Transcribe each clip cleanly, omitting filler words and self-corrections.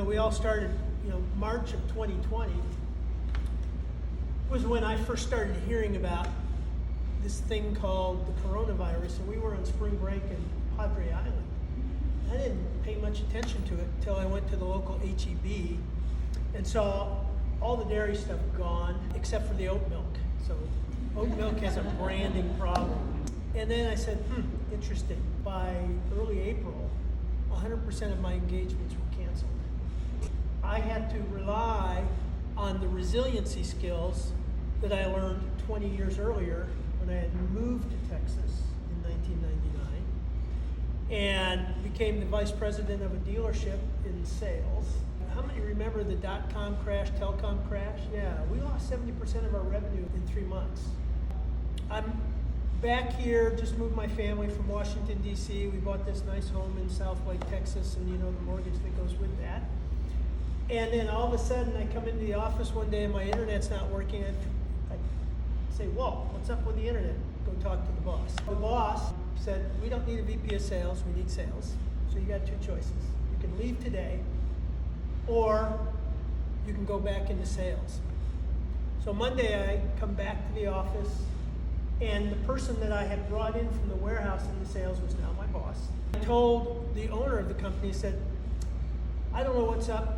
we all started, March of 2020 was when I first started hearing about this thing called the coronavirus, and we were on spring break in Padre Island. I didn't pay much attention to it until I went to the local HEB and saw all the dairy stuff gone except for the oat milk. So oat milk has a branding problem. And then I said, interesting. By early April, 100% of my engagements were canceled. I had to rely on the resiliency skills that I learned 20 years earlier when I had moved to Texas in 1999 and became the vice president of a dealership in sales. How many remember the dot-com crash, telecom crash? Yeah, we lost 70% of our revenue in 3 months. I'm back here, just moved my family from Washington, D.C. We bought this nice home in Southlake, Texas, and the mortgage that goes with that. And then all of a sudden, I come into the office one day and my internet's not working. I say, whoa, what's up with the internet? Go talk to the boss. The boss said, we don't need a VP of sales, we need sales. So you got two choices. You can leave today, or you can go back into sales. So Monday, I come back to the office, and the person that I had brought in from the warehouse into sales was now my boss. I told the owner of the company, said, I don't know what's up.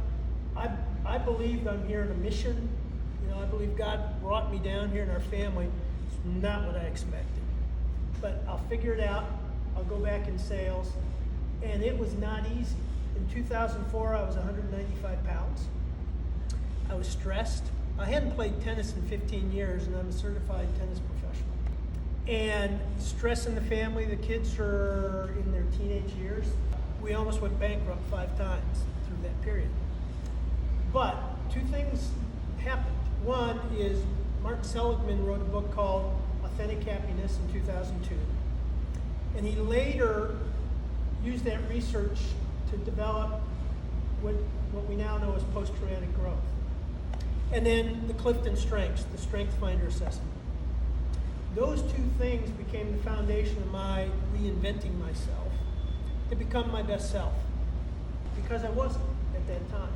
I believe I'm here on a mission. I believe God brought me down here in our family. It's not what I expected. But I'll figure it out. I'll go back in sales. And it was not easy. In 2004, I was 195 pounds. I was stressed. I hadn't played tennis in 15 years, and I'm a certified tennis professional. And stress in the family, the kids are in their teenage years. We almost went bankrupt 5 times through that period. But 2 things happened. One is Mark Seligman wrote a book called Authentic Happiness in 2002. And he later used that research to develop what we now know as post-traumatic growth. And then the Clifton Strengths, the Strength Finder assessment. Those 2 things became the foundation of my reinventing myself to become my best self. Because I wasn't at that time.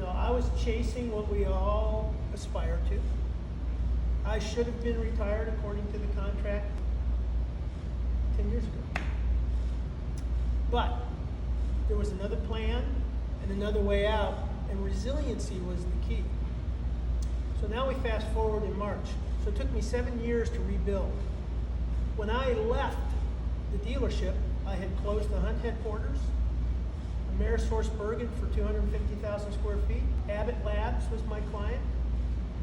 I was chasing what we all aspire to. I should have been retired according to the contract 10 years ago. But there was another plan and another way out, and resiliency was the key. So now we fast forward in March. So it took me 7 years to rebuild. When I left the dealership, I had closed the Hunt headquarters, Amerisource Bergen for 250,000 square feet. Abbott Labs was my client.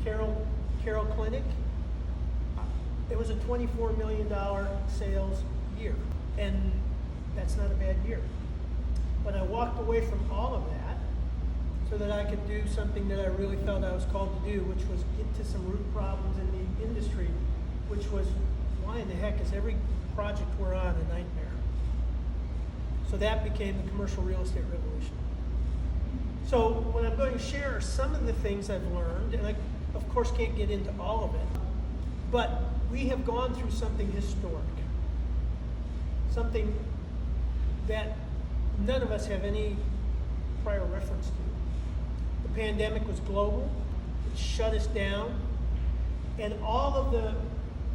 Carroll Clinic. It was a $24 million sales year, and that's not a bad year. But I walked away from all of that so that I could do something that I really felt I was called to do, which was get to some root problems in the industry, which was, why in the heck is every project we're on a nightmare? So that became the commercial real estate revolution. So what I'm going to share are some of the things I've learned, and I, of course, can't get into all of it, but we have gone through something historic, something that none of us have any prior reference to. The pandemic was global, it shut us down, and all of the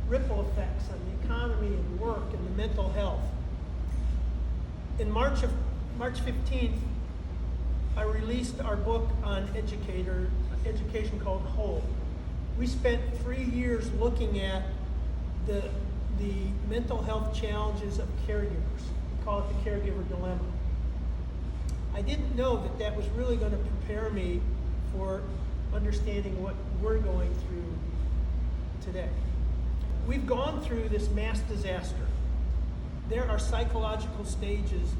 ripple effects on the economy and work and the mental health. In March 15th, I released our book on education called Whole. We spent 3 years looking at the mental health challenges of caregivers. We call it the caregiver dilemma. I didn't know that was really going to prepare me for understanding what we're going through today. We've gone through this mass disaster. There are psychological stages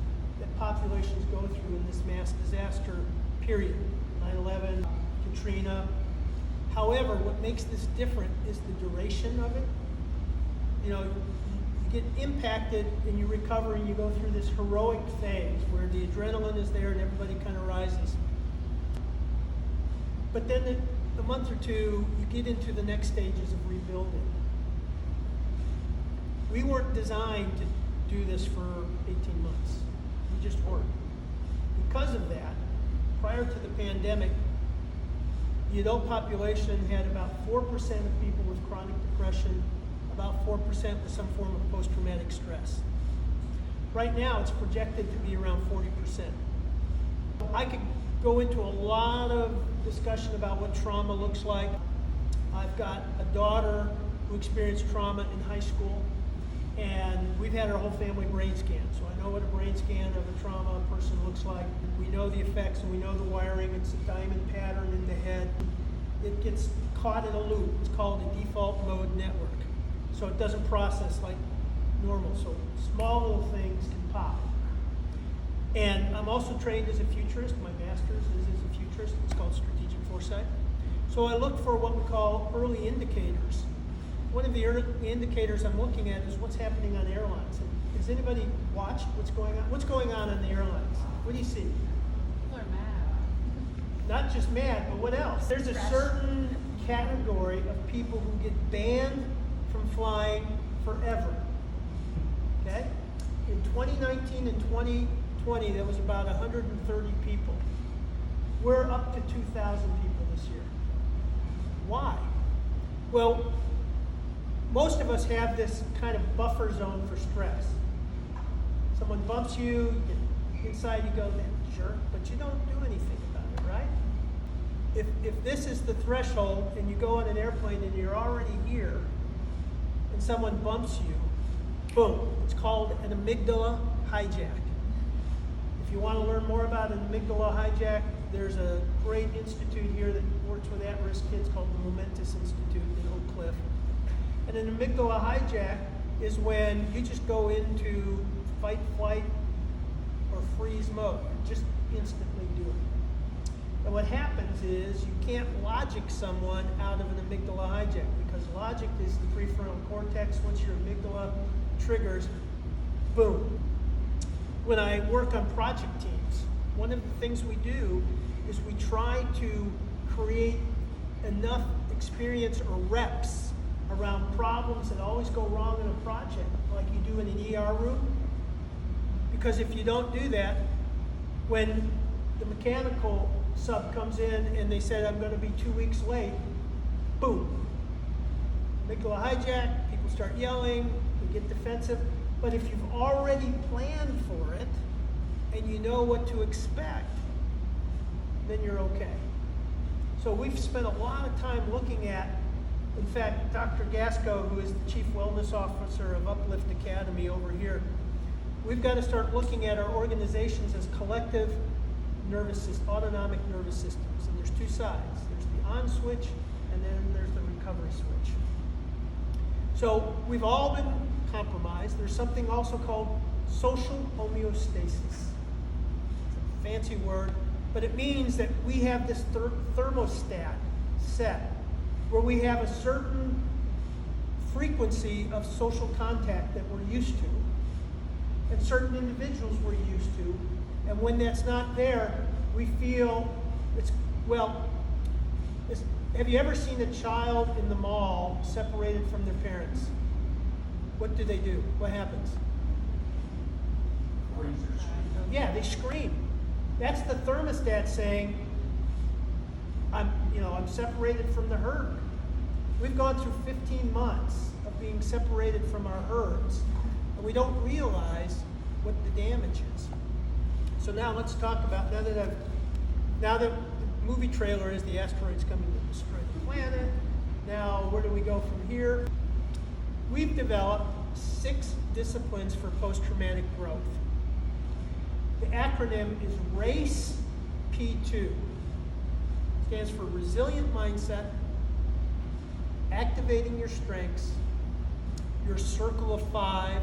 that populations go through in this mass disaster period. 9/11, Katrina. However, what makes this different is the duration of it. You get impacted and you recover and you go through this heroic phase where the adrenaline is there and everybody kind of rises. But then a month or two, you get into the next stages of rebuilding. We weren't designed to do this for 18 months. We just weren't. Because of that, prior to the pandemic, the adult population had about 4% of people with chronic depression, about 4% with some form of post-traumatic stress. Right now, it's projected to be around 40%. I could go into a lot of discussion about what trauma looks like. I've got a daughter who experienced trauma in high school, and we've had our whole family brain scan, so I know what a brain scan of a trauma person looks like. We know the effects and we know the wiring. It's a diamond pattern in the head. It gets caught in a loop. It's called a default mode network. So it doesn't process like normal, so small little things can pop. And I'm also trained as a futurist. My master's is as a futurist. It's called strategic foresight. So I look for what we call early indicators. One of the early indicators I'm looking at is what's happening on airlines. Has anybody watched what's going on? What's going on the airlines? What do you see? People are mad. Not just mad, but what else? There's a certain category of people who get banned from flying forever. Okay? In 2019 and 2020, there was about 130 people. We're up to 2,000 people this year. Why? Well, most of us have this kind of buffer zone for stress. Someone bumps you, you get inside, you go, that jerk, but you don't do anything about it, right? If this is the threshold and you go on an airplane and you're already here and someone bumps you, boom, it's called an amygdala hijack. If you want to learn more about an amygdala hijack, there's a great institute here that works with at-risk kids called the Momentous Institute in Oak Cliff. And an amygdala hijack is when you just go into fight, flight, or freeze mode. You just instantly do it. And what happens is you can't logic someone out of an amygdala hijack because logic is the prefrontal cortex. Once your amygdala triggers, boom. When I work on project teams, one of the things we do is we try to create enough experience or reps around problems that always go wrong in a project, like you do in an ER room. Because if you don't do that, when the mechanical sub comes in and they said, I'm going to be 2 weeks late, boom. Amygdala hijack, people start yelling, they get defensive. But if you've already planned for it and you know what to expect, then you're okay. So we've spent a lot of time looking at, in fact, Dr. Gasco, who is the Chief Wellness Officer of Uplift Academy over here, we've got to start looking at our organizations as collective autonomic nervous systems. And there's two sides. There's the on switch, and then there's the recovery switch. So we've all been compromised. There's something also called social homeostasis. It's a fancy word, but it means that we have this thermostat set where we have a certain frequency of social contact that we're used to, and certain individuals we're used to, and when that's not there, we feel have you ever seen a child in the mall separated from their parents? What do? What happens? Yeah, they scream. That's the thermostat saying, I'm separated from the herd. We've gone through 15 months of being separated from our herds, and we don't realize what the damage is. So now let's talk about, now that the movie trailer is the asteroids coming to destroy the planet, now where do we go from here? We've developed 6 disciplines for post-traumatic growth. The acronym is RACE P2. It stands for Resilient Mindset, Activating Your Strengths, Your Circle of 5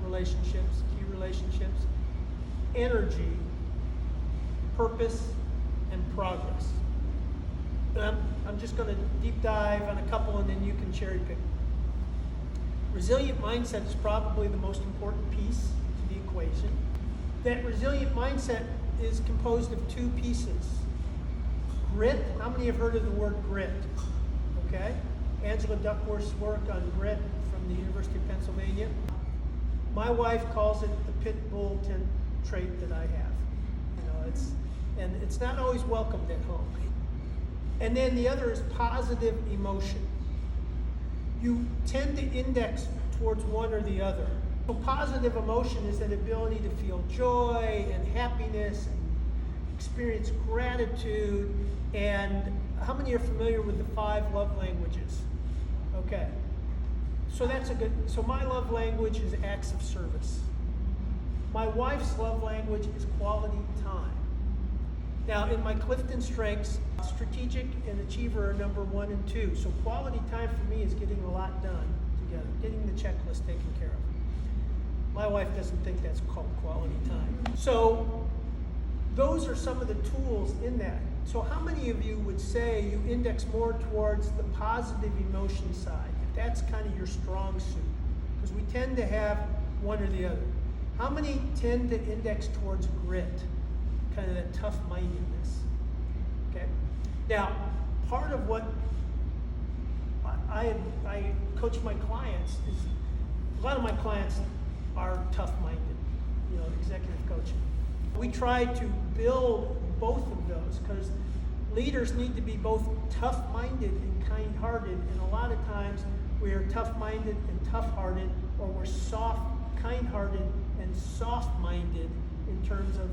relationships, key relationships, Energy, Purpose, and Progress. And I'm just going to deep dive on a couple and then you can cherry pick. Resilient mindset is probably the most important piece to the equation. That resilient mindset is composed of 2 pieces. Grit. How many have heard of the word grit? Okay. Angela Duckworth's work on grit from the University of Pennsylvania. My wife calls it the pit bull trait that I have. And it's not always welcomed at home. And then the other is positive emotion. You tend to index towards one or the other. So positive emotion is that ability to feel joy and happiness and experience gratitude. And how many are familiar with the 5 love languages? Okay. So that's a good, so my love language is acts of service. My wife's love language is quality time. Now, in my Clifton strengths, strategic and achiever are number 1 and 2. So quality time for me is getting a lot done together, getting the checklist taken care of. My wife doesn't think that's called quality time. So those are some of the tools in that. So how many of you would say you index more towards the positive emotion side? If that's kind of your strong suit, because we tend to have one or the other. How many tend to index towards grit? Kind of that tough-mindedness. Okay. Now, part of what I coach my clients is a lot of my clients are tough-minded. Executive coaching. We try to build both of those because leaders need to be both tough-minded and kind-hearted. And a lot of times we are tough-minded and tough-hearted, or we're soft, kind-hearted and soft-minded in terms of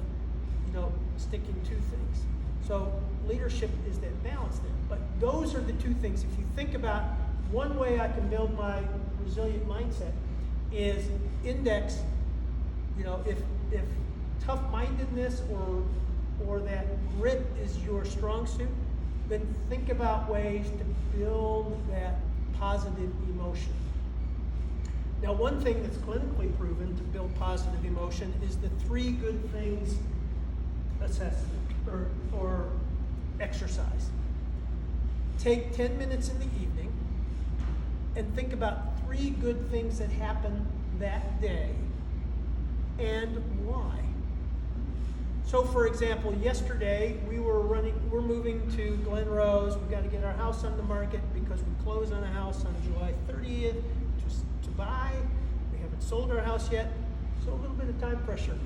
sticking to things. So leadership is that balance there. But those are the 2 things. If you think about one way I can build my resilient mindset is index, if tough-mindedness or that grit is your strong suit, then think about ways to build that positive emotion. Now, one thing that's clinically proven to build positive emotion is the 3 good things assessment or exercise. Take 10 minutes in the evening and think about 3 good things that happened that day and why. So for example, yesterday we're moving to Glen Rose. We've got to get our house on the market because we close on a house on July 30th to buy. We haven't sold our house yet, so a little bit of time pressure.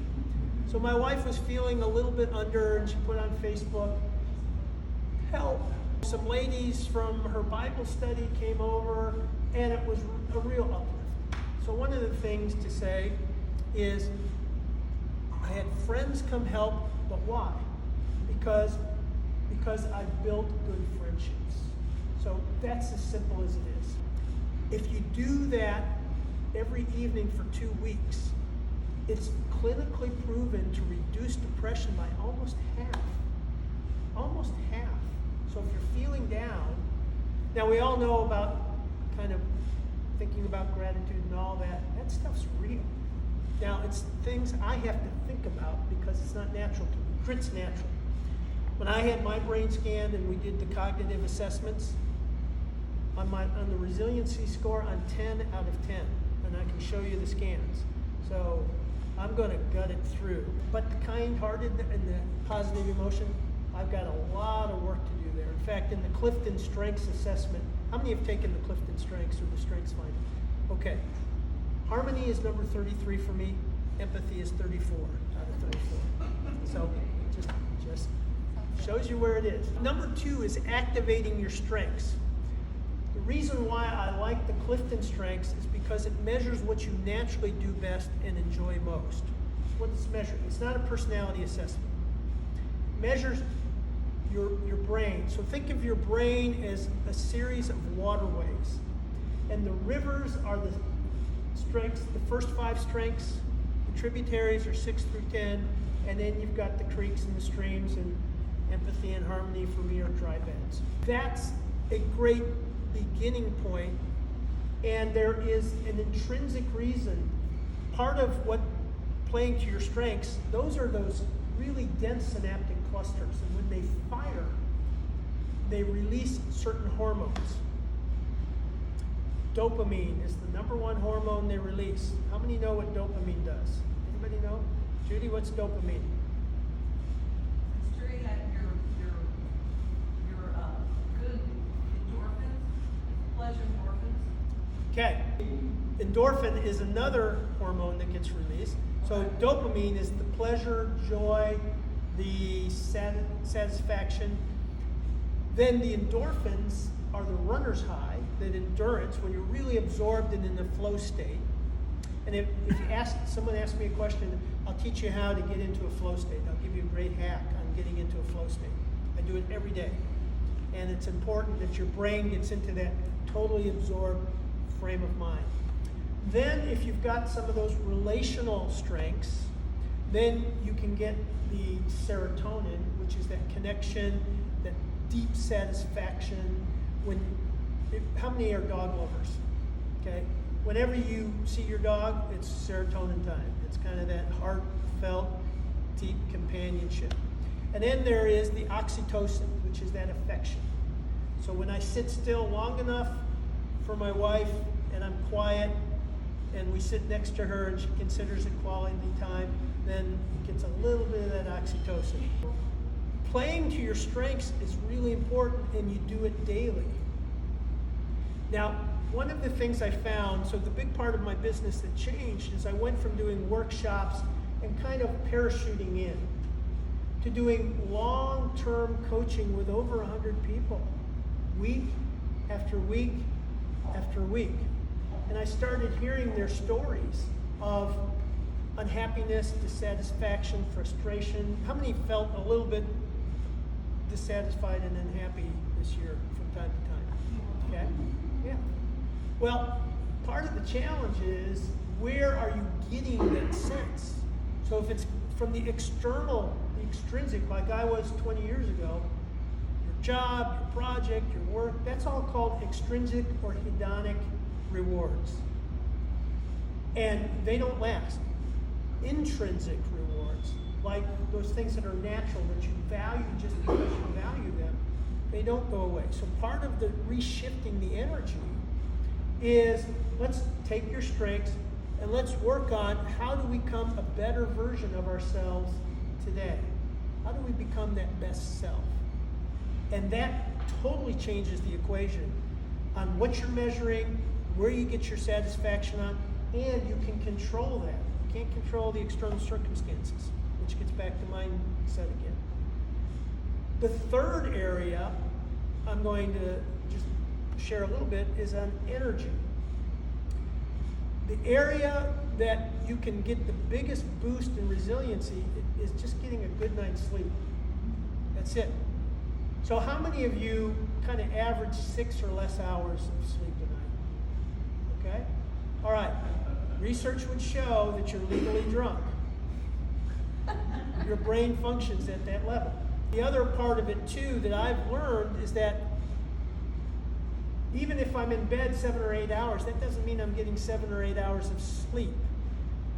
So my wife was feeling a little bit under, and she put on Facebook, help. Some ladies from her Bible study came over, and it was a real uplift. So one of the things to say is, I had friends come help, but why? Because I've built good friendships. So that's as simple as it is. If you do that every evening for 2 weeks, it's clinically proven to reduce depression by almost half. Almost half. So if you're feeling down, now we all know about kind of thinking about gratitude and all that. That stuff's real. Now it's things I have to think about because it's not natural to me. Grit's natural. When I had my brain scanned and we did the cognitive assessments, on the resiliency score, I'm 10 out of 10, and I can show you the scans. So I'm going to gut it through. But the kind-hearted and the positive emotion, I've got a lot of work to do there. In fact, in the Clifton Strengths Assessment, how many have taken the Clifton Strengths or the Strengths Finder? Okay. Harmony is number 33 for me. Empathy is 34 out of 34. So just shows you where it is. Number 2 is activating your strengths. The reason why I like the Clifton Strengths is because it measures what you naturally do best and enjoy most. What it's measuring. It's not a personality assessment. It measures your brain. So think of your brain as a series of waterways. And the rivers are the strengths, the first 5 strengths. The tributaries are 6 through 10. And then you've got the creeks and the streams, and empathy and harmony for me are dry beds. That's a great beginning point, and there is an intrinsic reason. Part of what playing to your strengths, those are those really dense synaptic clusters, and when they fire, they release certain hormones. Dopamine is the number 1 hormone they release. How many know what dopamine does? Anybody know? Judy, what's dopamine? It's straight at your good endorphins, pleasure endorphins. Okay. Endorphin is another hormone that gets released. So dopamine is the pleasure, joy, the satisfaction. Then the endorphins are the runner's high, that endurance, when you're really absorbed and in the flow state. And if someone asks me a question, I'll teach you how to get into a flow state. I'll give you a great hack on getting into a flow state. I do it every day. And it's important that your brain gets into that totally absorbed frame of mind. Then if you've got some of those relational strengths, then you can get the serotonin, which is that connection, that deep satisfaction. How many are dog lovers? Okay? Whenever you see your dog, it's serotonin time. It's kind of that heartfelt, deep companionship. And then there is the oxytocin, which is that affection. So when I sit still long enough for my wife and I'm quiet and we sit next to her and she considers it quality time, then it gets a little bit of that oxytocin. Playing to your strengths is really important, and you do it daily. Now, one of the things I found, so the big part of my business that changed is I went from doing workshops and kind of parachuting in to doing long-term coaching with over 100 people, week after week after week. And I started hearing their stories of unhappiness, dissatisfaction, frustration. How many felt a little bit dissatisfied and unhappy this year from time to time? Okay? Yeah. Well, part of the challenge is, where are you getting that sense? So if it's from the external, the extrinsic, like I was 20 years ago, your job, your project, your work, that's all called extrinsic or hedonic rewards. And they don't last. Intrinsic rewards, like those things that are natural, that you value just because you value them, they don't go away. So part of the reshifting the energy is, let's take your strengths and let's work on how do we become a better version of ourselves today. How do we become that best self? And that totally changes the equation on what you're measuring, where you get your satisfaction on, and you can control that. You can't control the external circumstances, which gets back to mindset again. The third area I'm going to just share a little bit is on energy. The area that you can get the biggest boost in resiliency is just getting a good night's sleep. That's it. So how many of you kind of average 6 or less hours of sleep a night? Okay? All right. Research would show that you're legally drunk. Your brain functions at that level. The other part of it too that I've learned is that even if I'm in bed 7 or 8 hours, that doesn't mean I'm getting 7 or 8 hours of sleep.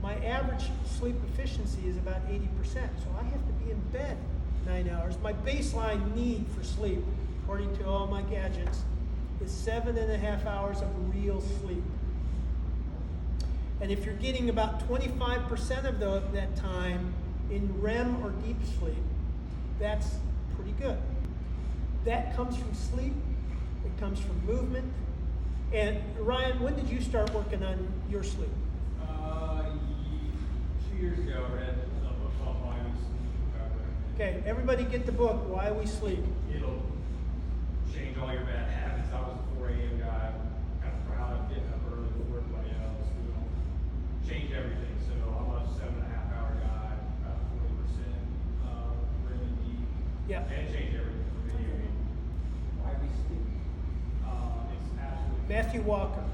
My average sleep efficiency is about 80%, so I have to be in bed 9 hours. My baseline need for sleep, according to all my gadgets, is 7.5 hours of real sleep. And if you're getting about 25% of that time in REM or deep sleep, that's pretty good. That comes from sleep. It comes from movement. And Ryan, when did you start working on your sleep? 2 years ago, I read a book called Why We Sleep. Okay, everybody get the book, Why We Sleep. It'll change all your bad habits. I was a 4 a.m. guy, kind of proud of getting up early before everybody else. We don't change everything. So I'm a 7.5-hour guy, about 40% REM and deep. Yeah. And it changed everything for me. Why We Sleep. It's absolutely. Matthew Walker.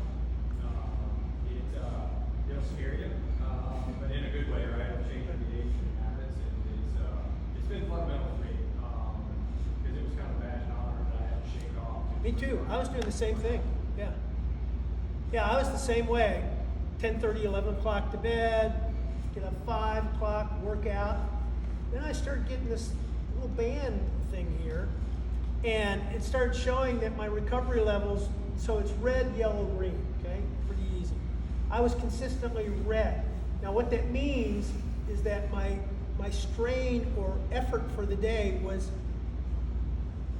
It'll scare you, but in a good way, right? It'll change your behavior and habits, and it's been fundamental for me because it was kind of a badge and honor that I had to shake off. Me too. I was doing the same thing. Yeah. Yeah, I was the same way. 10:30, 11 o'clock to bed, get up 5 o'clock, work out. Then I started getting this little band thing here, and it started showing that my recovery levels, so it's red, yellow, green, okay? Pretty easy. I was consistently red. Now what that means is that my strain or effort for the day was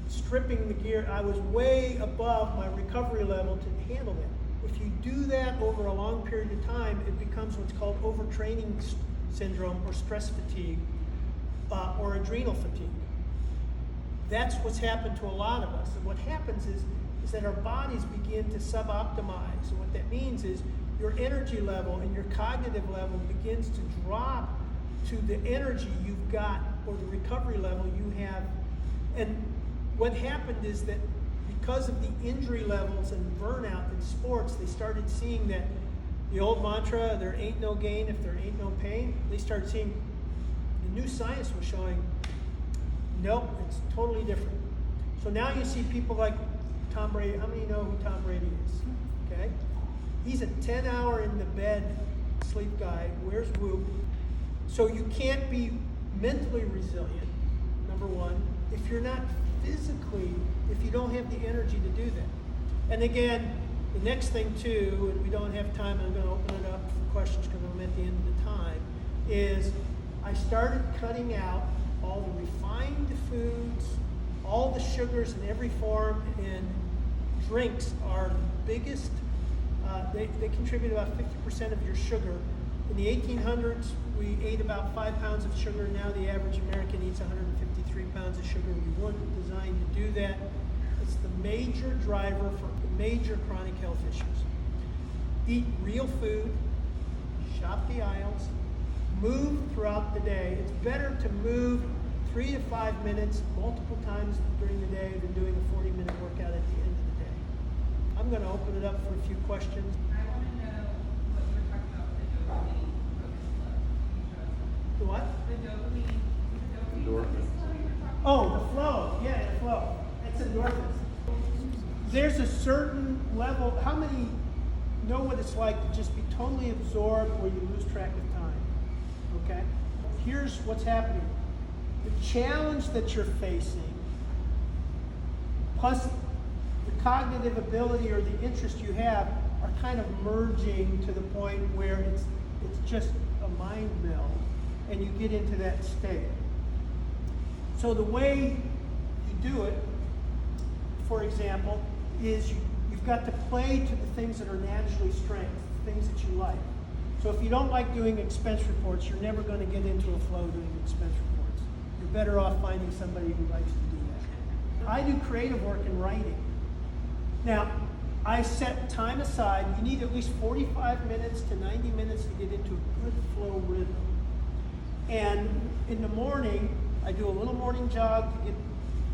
stripping the gear. I was way above my recovery level to handle that. If you do that over a long period of time, it becomes what's called overtraining syndrome or stress fatigue. or adrenal fatigue. That's what's happened to a lot of us. And what happens is that our bodies begin to suboptimize. And what that means is your energy level and your cognitive level begins to drop to the energy you've got or the recovery level you have. And what happened is that because of the injury levels and burnout in sports, they started seeing that the old mantra, there ain't no gain if there ain't no pain, they started seeing the new science was showing, nope, it's totally different. So now you see people like Tom Brady. How many know who Tom Brady is? Okay? He's a 10-hour in the bed sleep guy, wears Whoop. So you can't be mentally resilient, number one, if you're not physically, if you don't have the energy to do that. And again, the next thing too, and we don't have time, I'm going to open it up for questions because I'm at the end of the time, is I started cutting out all the refined foods, all the sugars in every form, and drinks are the biggest, they contribute about 50% of your sugar. In the 1800s, we ate about 5 pounds of sugar. Now the average American eats 153 pounds of sugar. We weren't designed to do that. It's the major driver for major chronic health issues. Eat real food, shop the aisles, move throughout the day. It's better to move 3 to 5 minutes multiple times during the day than doing a 40-minute workout at the end of the day. I'm going to open it up for a few questions. I want to know what you were talking about with the dopamine focus flow. The what? The dopamine Endorphins. focus flow you were talking about. Oh, the flow. Yeah, the flow. That's endorphins. There's a certain level. How many know what it's like to just be totally absorbed where you lose track of time? Okay? Here's what's happening. The challenge that you're facing, plus the cognitive ability or the interest you have, are kind of merging to the point where it's just a mind meld, and you get into that state. So the way you do it, for example, is you've got to play to the things that are naturally strengths, things that you like. So if you don't like doing expense reports, you're never going to get into a flow doing expense reports. You're better off finding somebody who likes to do that. I do creative work in writing. Now, I set time aside. You need at least 45 minutes to 90 minutes to get into a good flow rhythm. And in the morning, I do a little morning jog to get,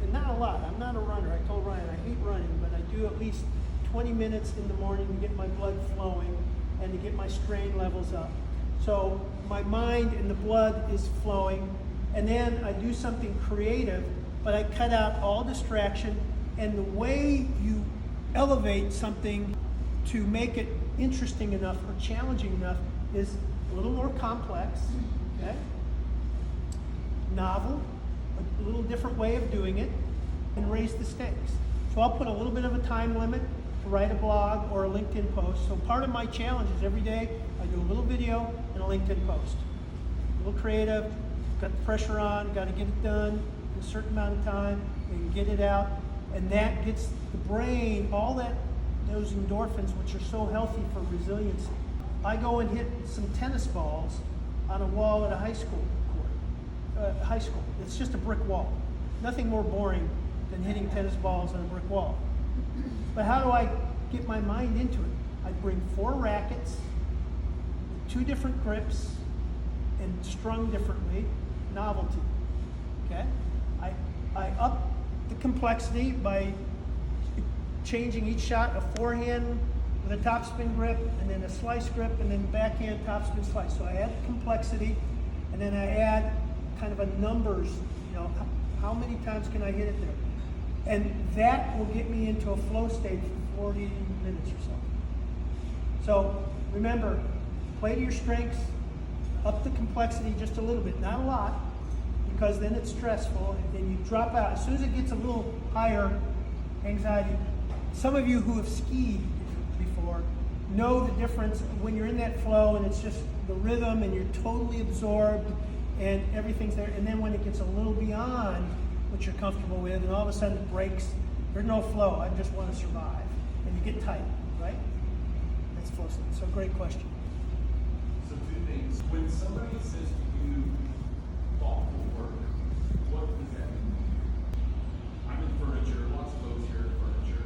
and not a lot. I'm not a runner. I told Ryan I hate running, but I do at least 20 minutes in the morning to get my blood flowing and to get my strain levels up. So my mind and the blood is flowing, and then I do something creative, but I cut out all distraction, and the way you elevate something to make it interesting enough or challenging enough is a little more complex, okay? Novel, a little different way of doing it, and raise the stakes. So I'll put a little bit of a time limit to write a blog or a LinkedIn post. So part of my challenge is every day I do a little video and a LinkedIn post. A little creative, got the pressure on, got to get it done in a certain amount of time, and get it out. And that gets the brain, all that, those endorphins, which are so healthy for resiliency. I go and hit some tennis balls on a wall at a high school court. High school. It's just a brick wall. Nothing more boring than hitting tennis balls on a brick wall. But how do I get my mind into it? I bring 4 rackets with 2 different grips and strung differently. Novelty. Okay? I up the complexity by changing each shot a forehand with a topspin grip, and then a slice grip, and then backhand topspin slice. So I add complexity, and then I add kind of a numbers, how many times can I hit it there? And that will get me into a flow state for 40 minutes or so. So remember, play to your strengths, up the complexity just a little bit, not a lot, because then it's stressful, and you drop out. As soon as it gets a little higher, anxiety. Some of you who have skied before know the difference when you're in that flow and it's just the rhythm and you're totally absorbed and everything's there. And then when it gets a little beyond what you're comfortable with and all of a sudden it breaks, there's no flow. I just want to survive. And you get tight, right? That's flow state. So great question. So 2 things. When somebody says to you, thoughtful work, what does that mean? I'm in furniture, lots of folks here in furniture,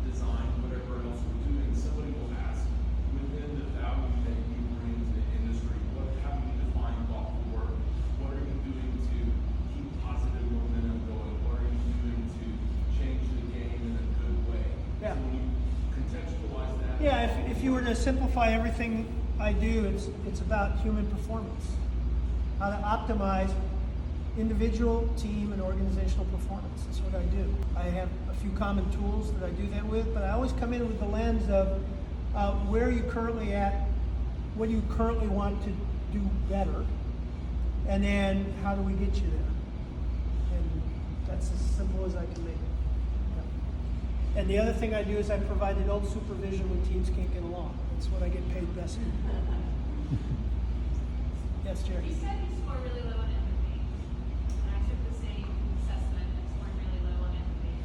design, whatever else we're doing. Somebody will ask, within the value that you bring to the industry, how do you define thoughtful work? What are you doing to keep positive momentum going? What are you doing to change the game in a good way? Yeah. So when you contextualize that. Yeah, if you were to simplify everything I do, it's about human performance. How to optimize individual, team, and organizational performance. That's what I do. I have a few common tools that I do that with, but I always come in with the lens of where are you currently at, what do you currently want to do better, and then how do we get you there? And that's as simple as I can make it. Yeah. And the other thing I do is I provide adult supervision when teams can't get along. That's what I get paid best for. Yes, Jerry? You said you score really low on empathy, and I took the same assessment and scored really low on empathy.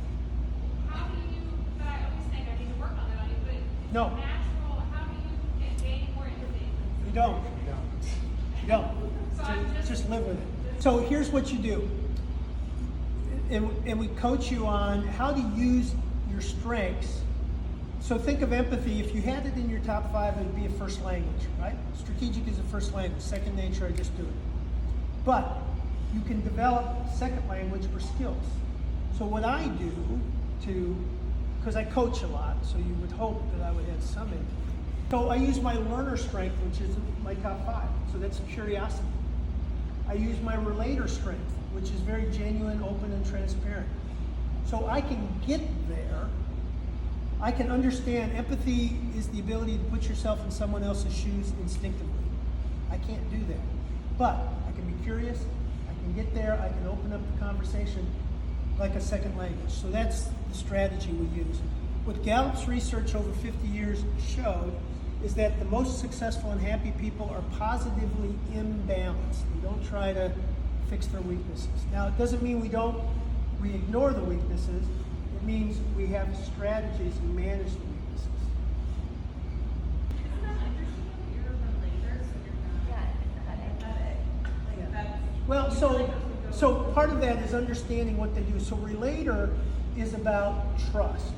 How do you, but I always think I need to work on that, but it's No. natural, how do you gain more empathy? You don't. You don't. So I'm Just live with it. So here's what you do. And we coach you on how to use your strengths. So think of empathy. If you had it in your top 5, it would be a first language, right? Strategic is a first language. Second nature, I just do it. But you can develop second language or skills. So what I do because I coach a lot, so you would hope that I would have some empathy. So I use my learner strength, which is my top 5. So that's curiosity. I use my relator strength, which is very genuine, open, and transparent. So I can get there. I can understand empathy is the ability to put yourself in someone else's shoes instinctively. I can't do that. But I can be curious, I can get there, I can open up the conversation like a second language. So that's the strategy we use. What Gallup's research over 50 years showed is that the most successful and happy people are positively imbalanced. They don't try to fix their weaknesses. Now, it doesn't mean we ignore the weaknesses. It means we have strategies to manage the weaknesses. Isn't that interesting that you're a relator, so you're not empathetic? Like that's. Well, you feel like those would so go- part of that is understanding what they do. So relator is about trust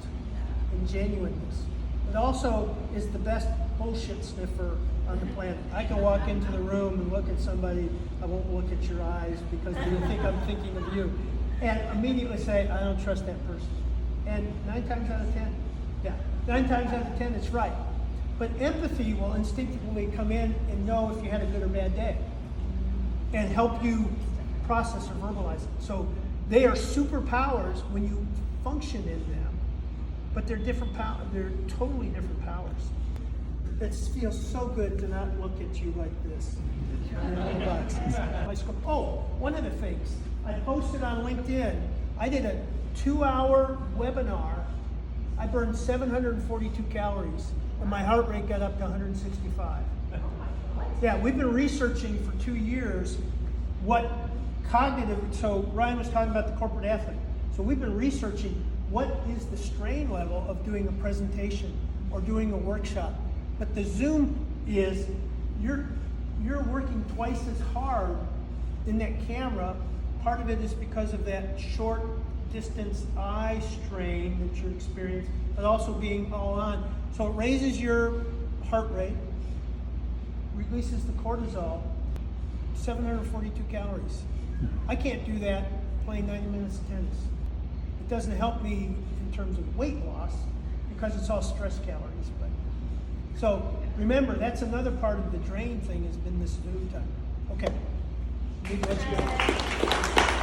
and genuineness. It also is the best bullshit sniffer on the planet. I can walk into the room and look at somebody, I won't look at your eyes because you'll think I'm thinking of you, and immediately say, I don't trust that person. And 9 times out of 10, it's right. But empathy will instinctively come in and know if you had a good or bad day and help you process or verbalize it. So they are superpowers when you function in them, but they're different they're totally different powers. It feels so good to not look at you like this. Oh, one of the things, I posted on LinkedIn, I did a 2-hour webinar. I burned 742 calories and my heart rate got up to 165. Yeah, we've been researching for 2 years what cognitive, so Ryan was talking about the corporate athlete. So we've been researching what is the strain level of doing a presentation or doing a workshop. But the Zoom is, you're working twice as hard in that camera. Part of it is because of that short distance eye strain that you're experiencing, but also being all on. So it raises your heart rate, releases the cortisol, 742 calories. I can't do that playing 90 minutes of tennis. It doesn't help me in terms of weight loss because it's all stress calories. But so remember, that's another part of the drain thing has been this Zoom time. Okay, let's go.